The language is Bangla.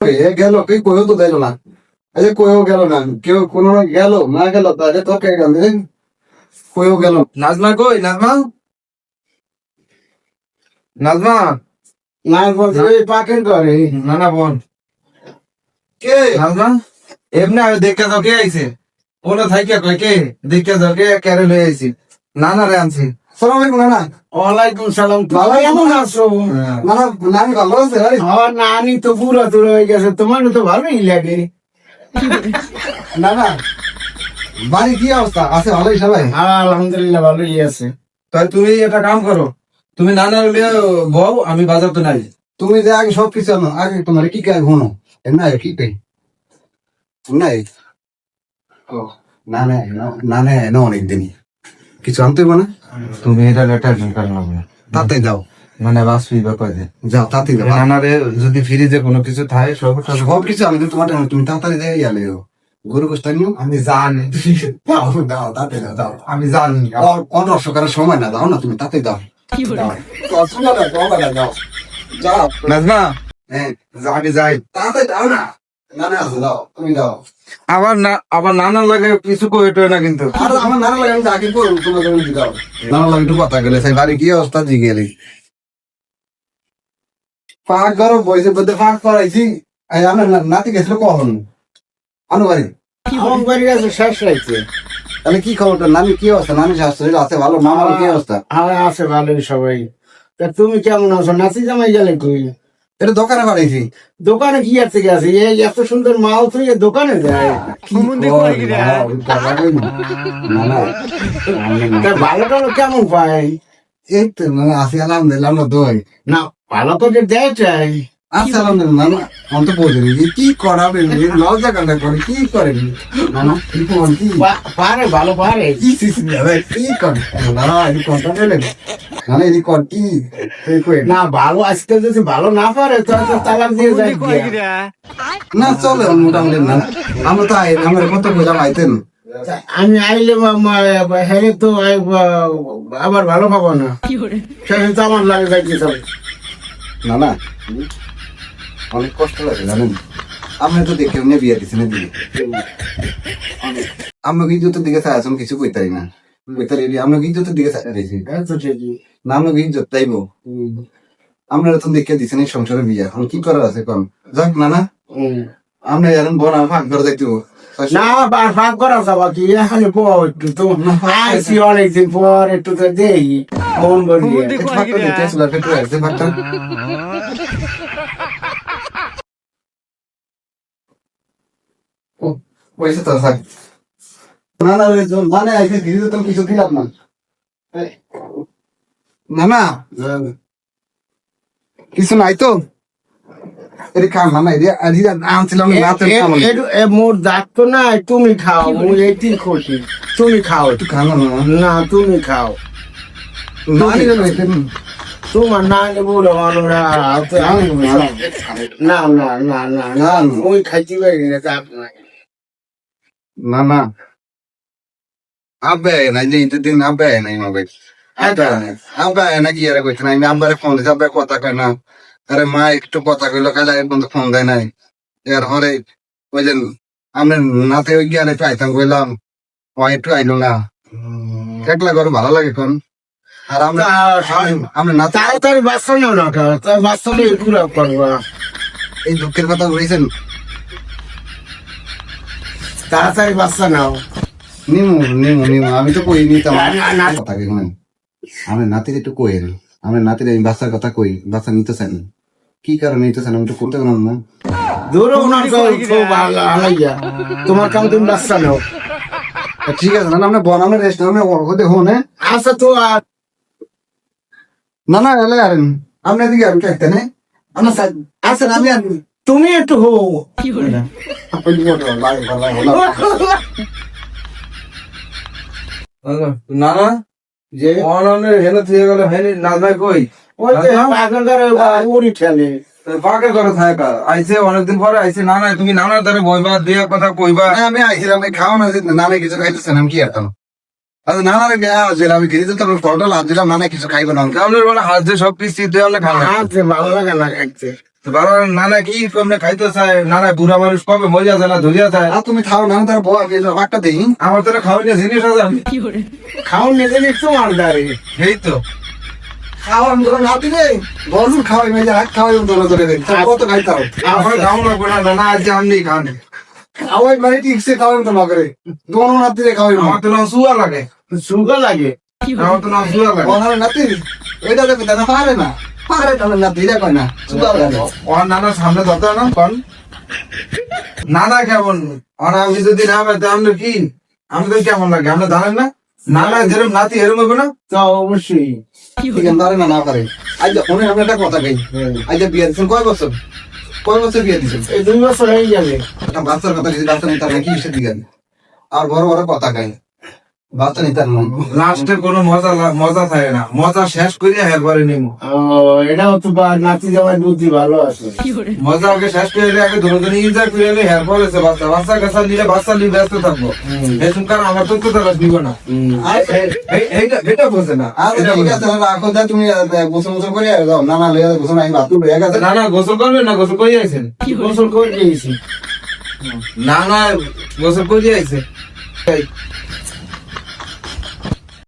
গেল কেউ কইও তো দিল না, এই যে কইও গেল না, কেউ কোনো গেল না গেল তাহলে তো কে গেল কইও গেল। নাজমা কই? নাজমা, নাজমা না বলছে ওই পাকের ঘরে। না না বোন কে নাজমা এমনি আমি দেখে যাও কে আইছে ওনা থাইকা কই কে দেখে যাও কে কেরে লই আইছি নানা রে আনছি। সালাম আলাইকুম নানা। ওয়ালাইকুম সালাম। ভালো কেমন আছো? নানা নানি ভালো আছে? আরে আমার নানি তো পুরো দূর হয়ে গেছে, তোমার তো ভালোই লাগে। নানা বাড়ি কি অবস্থা আছে? ভালোই সবাই? আলহামদুলিল্লাহ ভালোই আছে। তাই তুমি একটা কাম করো, তুমি নানার লিয়ে বউ, আমি বাজার তো নাই। তুমি যে আগে সবকিছু আনো, আগে তোমার কি কাজ ঘুনো না কি কাই নাই? ও না না না না না অনেক দিনই কিছু আনতে না। তুমি এটা লেটার দরকার লাগবে, তাতে যাও, মানে বাসুই বা কয় দে যাও তাতে যাও। নানারে যদি ফ্রিজে কোনো কিছু থাকে সবকিছু আমি তো তোমার তুমি তাড়াতাড়ি যাই ইয়ালে গরু গোস্তা নিও। আমি জানি, দাও দাও তাতে দাও দাও। আমি জানি। অনর্শ করার সময় না, দাও না তুমি তাতে দাও। দাও যাও যাও। নাজমা হ্যাঁ আমি যাই। তাতে দাও না, না না দাও তুমি দাও। আবার নানা লাগে কিছু কইটো না কিন্তু। আর আমার নানা লাগে আমি আগে করবো, তোমাকে বলছি দাও। নানা লাগে একটু কথা গেলে সেই বাড়ি কি অবস্থা জি গেলি পাক ঘর বয়সে বলতে পাক করাইছি। আমার নাতি গেছিল কখন আনু বাড়ি? আমার বাড়ি আছে শেষ রাইতে। তাহলে কি খবরটা? নানি কি অবস্থা? নানি শাশুড়ি আছে ভালো? মামার কি অবস্থা? আছে ভালোই সবাই। তা তুমি কেমন আছো? নাচি জামাই গেলে তুই? এটা দোকানে বাড়াইছি। দোকানে কি আছে গেছে? এই এত সুন্দর মাল তুই দোকানে যায়? তা ভালো টালো কেমন পাই? এই তো মানে আসি আলহামদুলিল্লাহ আমরা দোয়াই। না ভালো করে দেয় চাই। আচ্ছা আলহামদুলিল্লাহ না আমি তো বলছি কি করাবে লজ্জা কান্না করে কি করে না না কি করবেন কি পারে ভালো পারে। কি সিসি কি করে না এই কথা বলে না এই কর কি না ভালো আজকে যদি ভালো না পারে তো তালাক দিয়ে যায়। না চলে মোটামুটি না আমরা তো আমার কত বোঝাম আইতেন। আমি আইলে হেরে তো আবার ভালো পাবো না, সেদিন তো আমার লাগে যাইতে হবে। না না অনেক কষ্ট লাগে জানেন। আপনি তো দেখে উনি বিয়ে দিচ্ছেন দিকে আমরা কিন্তু তো দিকে চাই আসুন কিছু কইতারি না কইতারি আমরা কিন্তু তো দিকে চাই না আমরা কিন্তু চাইবো আপনারা তো দেখে দিচ্ছেন এই সংসারে বিয়ে এখন কি করার আছে কম যাক না না আমরা এরকম বোন ভাগ করে দেখতে না ভাগ করা যাবা কি এখানে পর একটু তো আইসি অনেকদিন পর একটু তো দেই মন বলিয়ে। পয়সা তো থাক না না মানে আইসে ধীরে তো কিছু দিলাম না না না কিছু নাই তো এর খাম না এদি আনছিলাম মোর দাঁত তো না, তুমি খাও মুই এটি খুশি, তুমি খাও একটু খানো না, তুমি খাও। তোমার না বলো না না না না না মুই খাইতে পারি না চাপ নাই। না না আবে না যে দিন আবে নাই মাবে আবে না কি এরা কইতে নাই আব্বারে ফোন দিছে আব্বা কথা কয় না। আরে মা একটু কথা কইলো কাজে বন্ধু ফোন দেয় নাই এর হরে ওই যে আমরা নাতে ওই গিয়ে পাইতাম কইলাম ও একটু আইলো না একলা করে ভালো লাগে কোন। আর আমরা আমরা না তাড়াতাড়ি বাচ্চা নেও না, বাচ্চা নিয়ে পুরো করবা। এই দুঃখের কথা বলেছেন তাড়াতাড়ি বাচ্চা নাও। নিমু নিমু নিমু আমি তো কই নিতাম কথা কি শুনেন আমার নাতির একটু কই আমার নাতির এই বাচ্চার কথা কই বাচ্চা নিতে চান কি কারণে নিতে চান আমি তো করতে পারলাম না। দূরে আলাইয়া তোমার কাম তুমি বাচ্চা নাও। ঠিক আছে না আমরা বনামে রেস্ট নামে ওতে হোনে আচ্ছা তো না না এলে আর আপনি এদিকে আমি দেখতে নেই আমরা আচ্ছা আমি আর তুমি একটু হো নানা যে অননে হেনে থেকে গেল হেনে নাজমাই কই? ওই যে আগেকার উড়ি ঠেলে পাকে করে থাকা আইছে অনেকদিন পরে আইছে। না না তুমি নানার দ্বারা বইবা দিয়া কথা কইবা। আমি আইছিলাম খাওয়া না নানা কিছু খাইতেছেন আমি কি আরতাম আচ্ছা নানারে বিয়া আসলে আমি গিয়ে তো ফটো লাভ দিলাম নানা কিছু খাইবো না আপনার মানে হাত যে সব পিস তুই আপনি খাবেন ভালো লাগে না খাইতে। তো বাবা নানা কি কমনে খাইতে চায়, নানা বুড়া মানুষ কবে মজা যায় না ধরিয়া যায়। আর তুমি খাও না তার বউ ভাগটা দিই আমার তো খাওয়াই জিনিস আছে আমি। খাওন নিয়ে গেলে তোমার দাঁড়ে এই তো খাওয়া না দিলে বলুন খাওয়াই মেজে হাত খাওয়াই ধরে ধরে দেন কত খাইতে হবে আমার খাও না গোনা নানা আজ আমি খান। খাওয়াই মানে ঠিকছে খাওয়াই তো না করে দোনো না দিলে খাওয়াই আমার তো না সুয়া লাগে, সুগা লাগে আমার তো না সুয়া লাগে। বলার নাতি এটা দেবে না পারে না পারে তাহলে না দিলে কয় না সুগার লাগে ওর নানা সামনে ধরতে না কোন নানা কেমন, আর আমি যদি না পাই তাহলে কি আমাদের কেমন লাগে আমরা জানেন না। নানা যেরকম নাতি এরকম হবে না। তা অবশ্যই ঠিক আছে না না পারে আজ অনেক আমরা একটা কথা কই আজ বিয়ে দিচ্ছেন কয় বছর বিয়ে দিচ্ছেন এই 2 বছর হয়ে যাবে একটা বাচ্চার কথা কিছু বাচ্চা নিতে না কি হিসেবে দিবেন আর বড় বড় কথা কই বাচ্চা নিতে না লাস্টে কোনো মজা থাকে না, মজা শেষ করিয়া এরপরে নিমু। এটাও তো নাতি জামাই বুদ্ধি ভালো আছে মজা আগে শেষ করে এলে আগে ধরে ধরে ইনজয় করে এলে এরপরে সে বাচ্চা বাচ্চা কাছা নিলে বাচ্চা নিয়ে ব্যস্ত থাকবো। এসব কারণ আমার তো তারা নিব না, এটা বোঝে না। আর ঠিক আছে রাখো দা তুমি গোসল মোসল করে যাও না না লয়ে গোসল আমি বাথরুম লয়ে গেছে না না গোসল করবেন না, গোসল করে আইছেন। গোসল করে দিয়েছি না না গোসল করে আইছে।